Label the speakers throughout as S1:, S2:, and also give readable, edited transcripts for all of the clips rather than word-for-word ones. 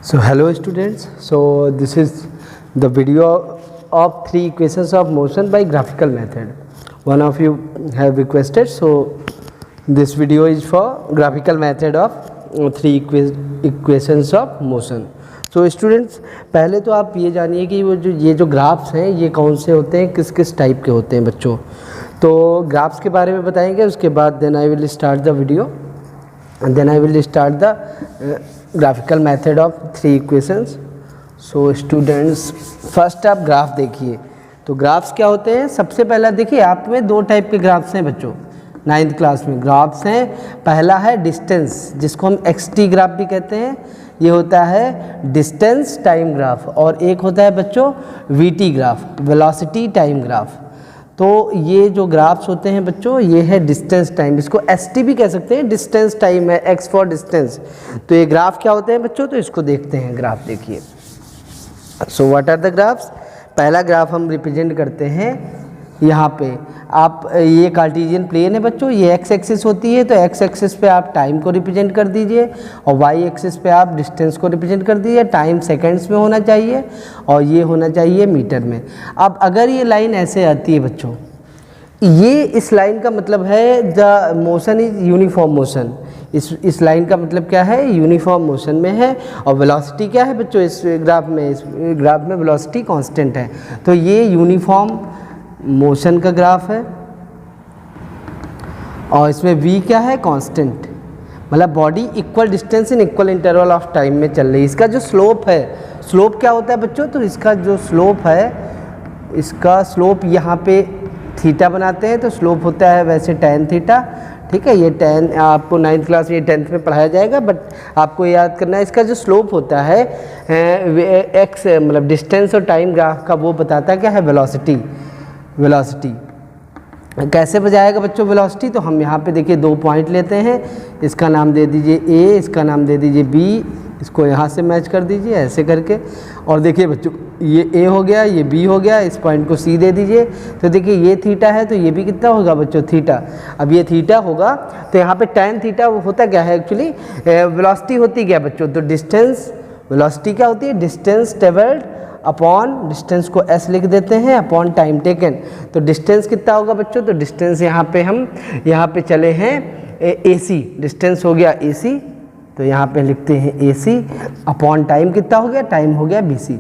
S1: So hello students, so this is the video of three equations of motion by graphical method. One of you have requested, so this video is for graphical method of three equations of motion. So students, पहले तो आप ये जानिए कि वो ये जो graphs हैं ये कौन से होते हैं, किस किस टाइप के होते हैं बच्चों. तो ग्राफ्स के बारे में बताएंगे, उसके बाद then I will start the video and then I will start the graphical method of three equations. So students, first आप ग्राफ देखिए. तो ग्राफ्स क्या होते हैं, सबसे पहला देखिए आप में दो टाइप के ग्राफ्स हैं बच्चों. 9th क्लास में ग्राफ्स हैं, पहला है डिस्टेंस जिसको हम xt ग्राफ भी कहते हैं, ये होता है डिस्टेंस टाइम ग्राफ, और एक होता है बच्चों vt graph, velocity time graph. तो ये जो ग्राफ्स होते हैं बच्चों ये है डिस्टेंस टाइम, इसको st भी कह सकते हैं, डिस्टेंस टाइम है, x फॉर डिस्टेंस. तो ये ग्राफ क्या होते हैं बच्चों, तो इसको देखते हैं. ग्राफ देखिए. So what are the graphs. पहला ग्राफ हम रिप्रेजेंट करते हैं यहाँ पे. आप ये कार्टेशियन प्लेन है बच्चों, ये x एक्सिस होती है, तो x एक्सिस पे आप टाइम को रिप्रेजेंट कर दीजिए और y एक्सिस पे आप डिस्टेंस को रिप्रेजेंट कर दीजिए. टाइम सेकंड्स में होना चाहिए और ये होना चाहिए मीटर में. अब अगर ये लाइन ऐसे आती है बच्चों, ये इस लाइन का मतलब है the motion is uniform motion. इस लाइन का मतलब क्या है, यूनिफॉर्म मोशन में है. और वेलोसिटी क्या है बच्चों इस ग्राफ में वेलोसिटी कांस्टेंट है. तो ये यूनिफॉर्म मोशन का ग्राफ है और इसमें v क्या है, कांस्टेंट, मतलब body equal distance in equal interval of time में चल रही है. इसका जो स्लोप है, स्लोप क्या होता है बच्चों, तो इसका जो स्लोप है, इसका स्लोप यहाँ पे थीटा बनाते हैं, तो स्लोप होता है वैसे tan थीटा. ठीक है, ये tan आपको 9th क्लास में 10th में पढ़ाया जाएगा, बट आपको याद करना है इसका जो स्लोप होता है x मतलब डिस्टेंस और टाइम ग्राफ का, वो बताता है क्या है, वेलोसिटी. कैसे बजाएगा बच्चों वेलोसिटी, तो हम यहाँ पे देखिए दो पॉइंट लेते हैं, इसका नाम दे दीजिए A, इसका नाम दे दीजिए B, इसको यहाँ से मैच कर दीजिए ऐसे करके. और देखिए बच्चों ये A हो गया, ये B हो गया, इस पॉइंट को C दे दीजिए. तो देखिए ये थीटा है, तो ये भी कितना होगा बच्चों, थीटा. अब ये थीटा होगा तो यहाँ पे tan थीटा होता क्या है, एक्चुअली वेलोसिटी होती क्या बच्चों, तो डिस्टेंस, वेलोसिटी क्या होती है, डिस्टेंस ट्रेवल्ड अपॉन, डिस्टेंस को s लिख देते हैं, अपॉन टाइम टेकन. तो डिस्टेंस कितना होगा बच्चों, तो डिस्टेंस यहाँ पे हम यहाँ पे चले हैं AC, डिस्टेंस हो गया AC, तो यहाँ पे लिखते हैं AC अपॉन टाइम कितना हो गया, टाइम हो गया BC.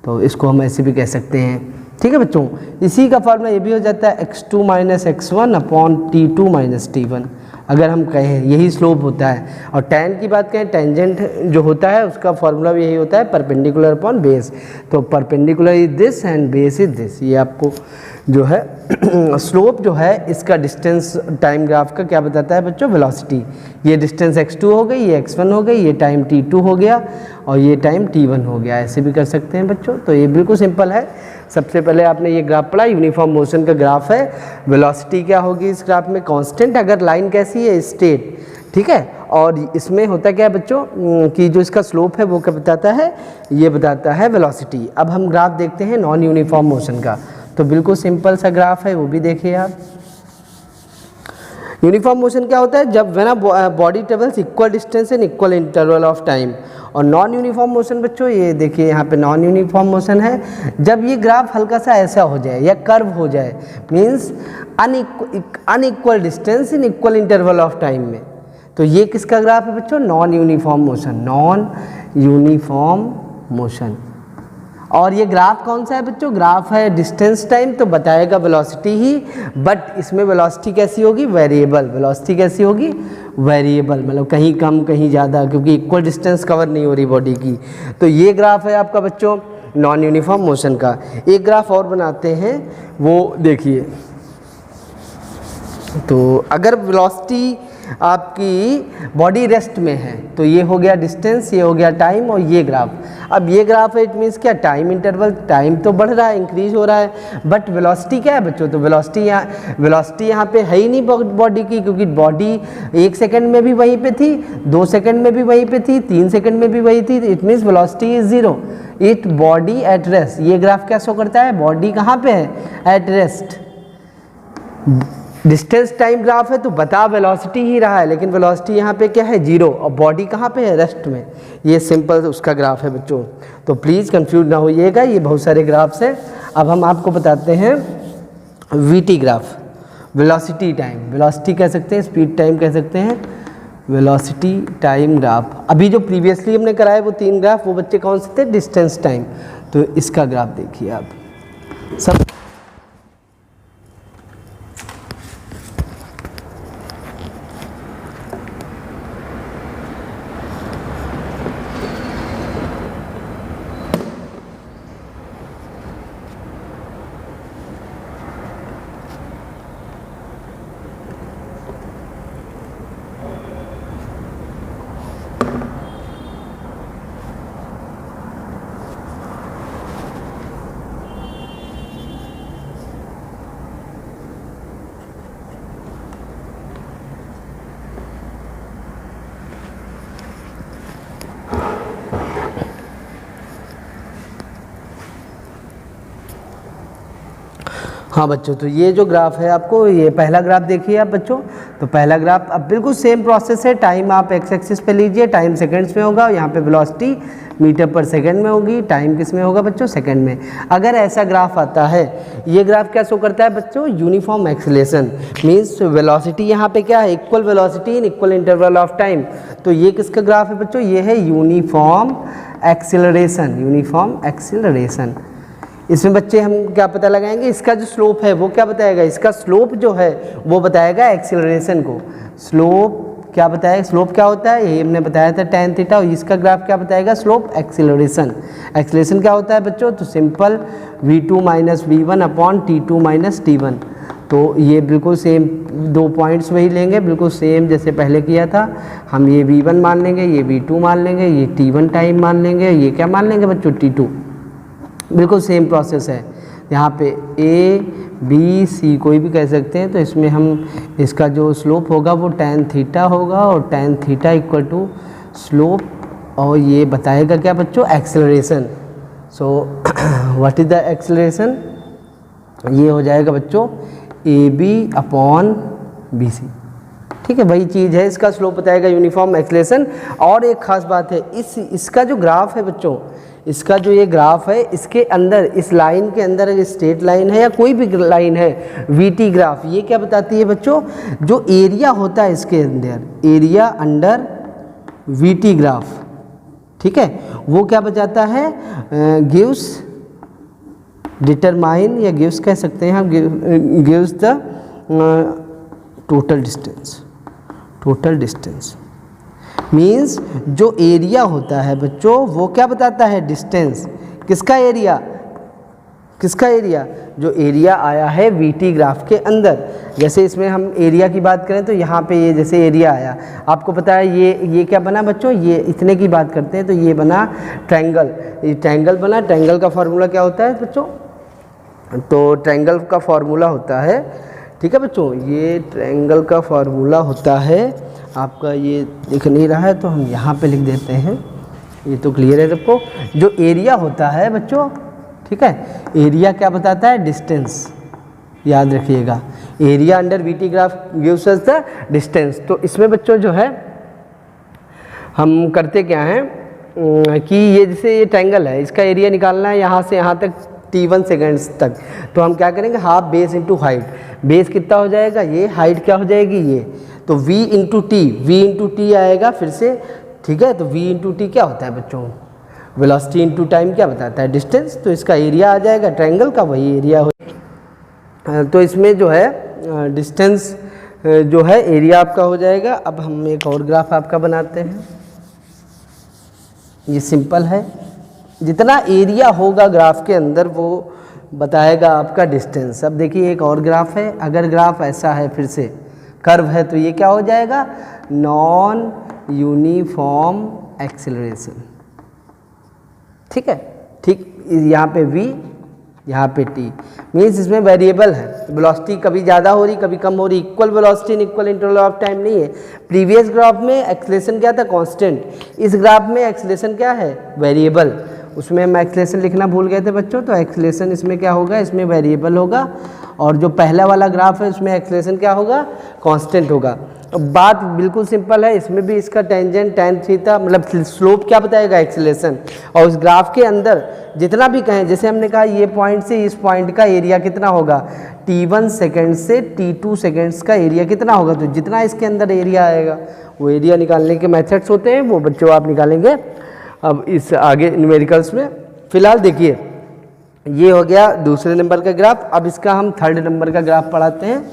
S1: तो इसको हम ऐसे भी कह सकते हैं. ठीक है बच्चों, इसी का फॉर्मूला ये भी हो जाता है x2 minus x1 upon T2 minus T1. अगर हम कहें यही स्लोप होता है. और tan की बात करें, टेंजेंट जो होता है उसका फॉर्मूला भी यही होता है, परपेंडिकुलर अपॉन बेस. तो perpendicular is this and base is this. ये आपको जो है स्लोप जो है इसका डिस्टेंस टाइम ग्राफ का क्या बताता है बच्चों, वेलोसिटी. ये डिस्टेंस x2 हो गई, ये x1 हो गई, ये टाइम T2 हो गया और ये टाइम T1 हो गया. ऐसे भी कर सकते हैं बच्चों. तो ये बिल्कुल सिंपल है. सबसे पहले आपने ये ग्राफ पढ़ा, यूनिफॉर्म मोशन का ग्राफ है. वेलोसिटी क्या होगी इस ग्राफ में, कांस्टेंट. अगर लाइन कैसी है, स्ट्रेट. ठीक है, और इसमें होता क्या है बच्चों कि जो इसका स्लोप है वो क्या बताता है, ये बताता है वेलोसिटी. अब हम ग्राफ देखते हैं नॉन यूनिफॉर्म मोशन का. तो बिल्कुल सिंपल सा ग्राफ है, वो भी देखिए आप. यूनिफॉर्म मोशन क्या होता है, जब when body travels equal distance in equal interval of time. और नॉन यूनिफॉर्म मोशन बच्चों ये देखिए यहाँ पे नॉन यूनिफॉर्म मोशन है जब ये ग्राफ हल्का सा ऐसा हो जाए या कर्व हो जाए, means unequal distance in equal interval of time में. तो ये किसका ग्राफ है बच्चों, non uniform motion, non uniform motion. और ये ग्राफ कौन सा है बच्चों, ग्राफ है डिस्टेंस टाइम, तो बताएगा वेलोसिटी ही, बट इसमें वेलोसिटी कैसी होगी, वेरिएबल. वेलोसिटी कैसी होगी, वेरिएबल, मतलब कहीं कम कहीं ज़्यादा, क्योंकि इक्वल डिस्टेंस कवर नहीं हो रही बॉडी की. तो ये ग्राफ है आपका बच्चों नॉन यूनिफॉर्म मोशन का. एक ग्राफ और बनाते हैं, वो देखिए. तो अगर वेलोसिटी आपकी बॉडी रेस्ट में है तो ये हो गया डिस्टेंस, ये हो गया टाइम, और ये ग्राफ. अब ये ग्राफ है, इट मीन्स क्या, टाइम इंटरवल, टाइम तो बढ़ रहा है, इंक्रीज हो रहा है, बट वेलोसिटी क्या है बच्चों, तो वेलोसिटी यहाँ पे है ही नहीं बॉडी की, क्योंकि बॉडी 1 सेकंड में भी वहीं पे थी, 2 सेकंड में भी वहीं पे थी, 3 सेकंड में भी वही थी. It means velocity is 0. It body at rest. ये ग्राफ क्या शो करता है, बॉडी कहाँ पे है, at rest. Distance time graph है तो बता वेलोसिटी ही रहा है, लेकिन वेलोसिटी यहाँ पे क्या है 0 और बॉडी कहाँ पे है रेस्ट में। ये सिंपल उसका ग्राफ है बच्चों, तो प्लीज़ कंफ्यूज ना होइएगा, ये बहुत सारे ग्राफ्स हैं। अब हम आपको बताते हैं VT graph, velocity time, velocity कह सकते हैं, स्पीड टाइम कह सकते हैं, वेलोसिटी टाइम ग्राफ। अभी जो प्रीवियसली हमने कराए वो 3 ग्राफ, वो बच्चे कौन से थे, डिस्टेंस टाइम। तो इसका ग्राफ देखिए आप सब। हाँ बच्चों, तो ये जो ग्राफ है आपको, ये पहला ग्राफ देखिए आप बच्चों। तो पहला ग्राफ अब बिल्कुल सेम प्रोसेस है, टाइम आप एक्स एक्सिस पे लीजिए, टाइम सेकंड्स में होगा, यहाँ पे वेलोसिटी मीटर पर सेकंड में होगी, टाइम किस में होगा बच्चों, सेकंड में। अगर ऐसा ग्राफ आता है, ये ग्राफ क्या शो करता है बच्चों, यूनिफॉर्म एक्सेलरेशन, मीन्स वेलोसिटी यहाँ पे क्या है, equal velocity in equal interval of time. तो ये किसका ग्राफ है बच्चों, ये है यूनिफॉर्म एक्सेलरेशन, यूनिफॉर्म एक्सेलरेशन। इसमें बच्चे हम क्या पता लगाएंगे, इसका जो स्लोप है वो क्या बताएगा, इसका स्लोप जो है वो बताएगा एक्सेलरेशन को। स्लोप क्या बताएगा, स्लोप क्या होता है, ये हमने बताया था tan थीटा, और इसका ग्राफ क्या बताएगा, स्लोप एक्सेलरेशन। एक्सेलरेशन क्या होता है बच्चों, तो simple v2 minus v1 upon t2 minus t1। तो ये बिल्कुल सेम 2 पॉइंट्स वही लेंगे, बिल्कुल सेम जैसे पहले किया था। हम ये v1 मान लेंगे, ये v2 मान लेंगे, ये t1 टाइम मान लेंगे, ये क्या मान लेंगे बच्चों, t2। बिल्कुल सेम प्रोसेस है। यहाँ पे ए बी सी कोई भी कह सकते हैं। तो इसमें हम इसका जो स्लोप होगा वो tan थीटा होगा, और tan theta equal to slope, और ये बताएगा क्या बच्चों, acceleration. So what is the acceleration, ये हो जाएगा बच्चों A B upon B C. ठीक है, वही चीज़ है, इसका स्लोप बताएगा यूनिफॉर्म एक्सेलरेशन। और एक खास बात है, इसका जो ग्राफ है बच्चों, इसका जो ये ग्राफ है, इसके अंदर, इस लाइन के अंदर अगर स्ट्रेट लाइन है या कोई भी लाइन है, वीटी ग्राफ, ये क्या बताती है बच्चों, जो एरिया होता है इसके अंदर, एरिया अंडर वीटी ग्राफ, ठीक है, वो क्या बताता है, गिव्स डिटरमाइन, या गिव्स कह सकते हैं हम, gives the total distance. Total distance means जो एरिया होता है बच्चों वो क्या बताता है, डिस्टेंस। किसका एरिया, किसका एरिया, जो एरिया आया है वीटी ग्राफ के अंदर। जैसे इसमें हम एरिया की बात करें तो यहाँ पे ये जैसे एरिया आया, आपको पता है ये क्या बना बच्चों, ये इतने की बात करते हैं तो ये बना ट्रायंगल, ये ट्रायंगल बना। ट्रायंगल का फार्मूला क्या होता है बच्चों, तो ट्रायंगल का फार्मूला होता है, ठीक है बच्चों, ये ट्रायंगल का फार्मूला होता है, आपका ये दिख नहीं रहा है तो हम यहाँ पे लिख देते हैं, ये तो क्लियर है सबको। जो एरिया होता है बच्चों, ठीक है, एरिया क्या बताता है, डिस्टेंस, याद रखिएगा, area under VT graph gives us the distance. तो इसमें बच्चों जो है हम करते क्या हैं कि ये जैसे ये ट्रायंगल है, इसका एरिया निकालना है यहाँ से यहाँ तक t1 सेकेंड्स तक। तो हम क्या करेंगे, half base into height, base कितना हो जाएगा, ये हाइट क्या हो जाएगी, ये तो v into T, V into T आएगा फिर से, ठीक है। तो v इंटू टी क्या होता है बच्चों, वेलोसिटी इंटू टाइम क्या बताता है, डिस्टेंस। तो इसका एरिया आ जाएगा ट्रायंगल का, वही एरिया हो। तो इसमें जो है डिस्टेंस जो है एरिया आपका हो जाएगा। अब हम एक और ग्राफ आपका बनाते हैं, ये सिंपल है, जितना एरिया होगा ग्राफ के अंदर वो बताएगा आपका डिस्टेंस। अब देखिए एक और ग्राफ है, अगर ग्राफ ऐसा है फिर से कर्व है तो ये क्या हो जाएगा, नॉन यूनिफॉर्म एक्सेलरेशन, ठीक है, ठीक। यहाँ पे v, यहाँ पे t, मीन्स इसमें वेरिएबल है, वेलोसिटी कभी ज़्यादा हो रही कभी कम हो रही, equal velocity in equal interval of time नहीं है। प्रीवियस ग्राफ में एक्सेलरेशन क्या था, कांस्टेंट, इस ग्राफ में एक्सेलरेशन क्या है, वेरिएबल। उसमें हम एक्सेलेरेशन लिखना भूल गए थे बच्चों, तो एक्सेलेरेशन इसमें क्या होगा, इसमें वेरिएबल होगा, और जो पहला वाला ग्राफ है उसमें एक्सेलेरेशन क्या होगा, कांस्टेंट होगा। अब बात बिल्कुल सिंपल है, इसमें भी इसका टेंजेंट tan थीटा मतलब स्लोप क्या बताएगा, एक्सेलेरेशन। और उस ग्राफ के अंदर जितना भी कहें, जैसे हमने कहा ये पॉइंट से इस पॉइंट का एरिया कितना होगा, t1 सेकेंड से t2 सेकेंड्स का एरिया कितना होगा, तो जितना इसके अंदर एरिया आएगा वो एरिया निकालने के मेथड्स होते हैं, वो बच्चों आप निकालेंगे अब इस आगे न्यूमेरिकल्स में। फिलहाल देखिए ये हो गया दूसरे नंबर का ग्राफ। अब इसका हम थर्ड नंबर का ग्राफ पढ़ाते हैं,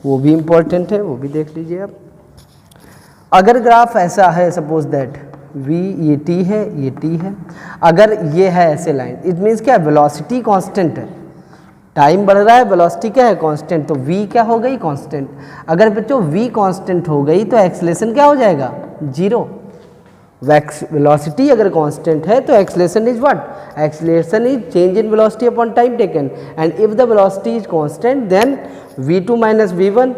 S1: वो भी इम्पोर्टेंट है, वो भी देख लीजिए आप। अगर ग्राफ ऐसा है, सपोज दैट v ये t है, ये t है, अगर ये है ऐसे लाइन, इट मीन्स क्या, वेलोसिटी कांस्टेंट है, टाइम बढ़ रहा है, वेलोसिटी क्या है, कांस्टेंट, तो v क्या हो गई, कांस्टेंट। अगर बच्चों v कांस्टेंट हो गई तो एक्सेलेरेशन क्या हो जाएगा, जीरो। वेलोसिटी अगर कांस्टेंट है तो acceleration is what, acceleration is change in velocity upon time taken, and if the velocity is constant then v2 minus v1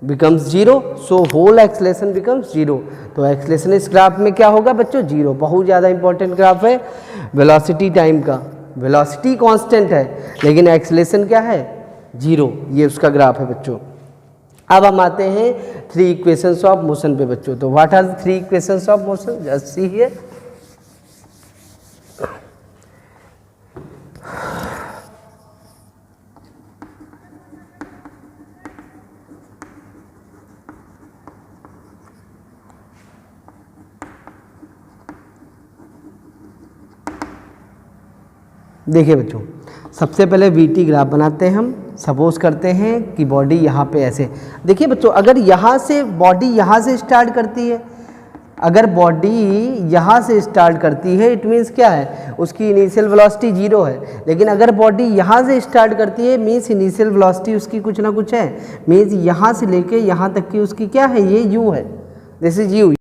S1: becomes zero, so whole acceleration becomes zero. तो acceleration इस graph में क्या होगा बच्चों, zero. बहुत ज़्यादा important graph है velocity time का, वेलोसिटी कांस्टेंट है लेकिन एक्सेलेरेशन क्या है, जीरो, ये उसका ग्राफ है बच्चों। अब हम आते हैं 3 इक्वेशंस ऑफ मोशन पे बच्चों। तो what are the 3 equations of motion, just see here. देखिए बच्चों, सबसे पहले वीटी ग्राफ बनाते हैं हम। सपोज करते हैं कि बॉडी यहाँ पे ऐसे, देखिए बच्चों अगर यहाँ से बॉडी यहाँ से स्टार्ट करती है, अगर बॉडी यहाँ से स्टार्ट करती है इट मीन्स क्या है, उसकी इनिशियल वेलोसिटी जीरो है। लेकिन अगर बॉडी यहाँ से स्टार्ट करती है मीन्स इनिशियल वेलोसिटी उसकी कुछ ना कुछ है, मीन्स यहाँ से लेके यहाँ तक की उसकी क्या है, ये u है, दिस इज u।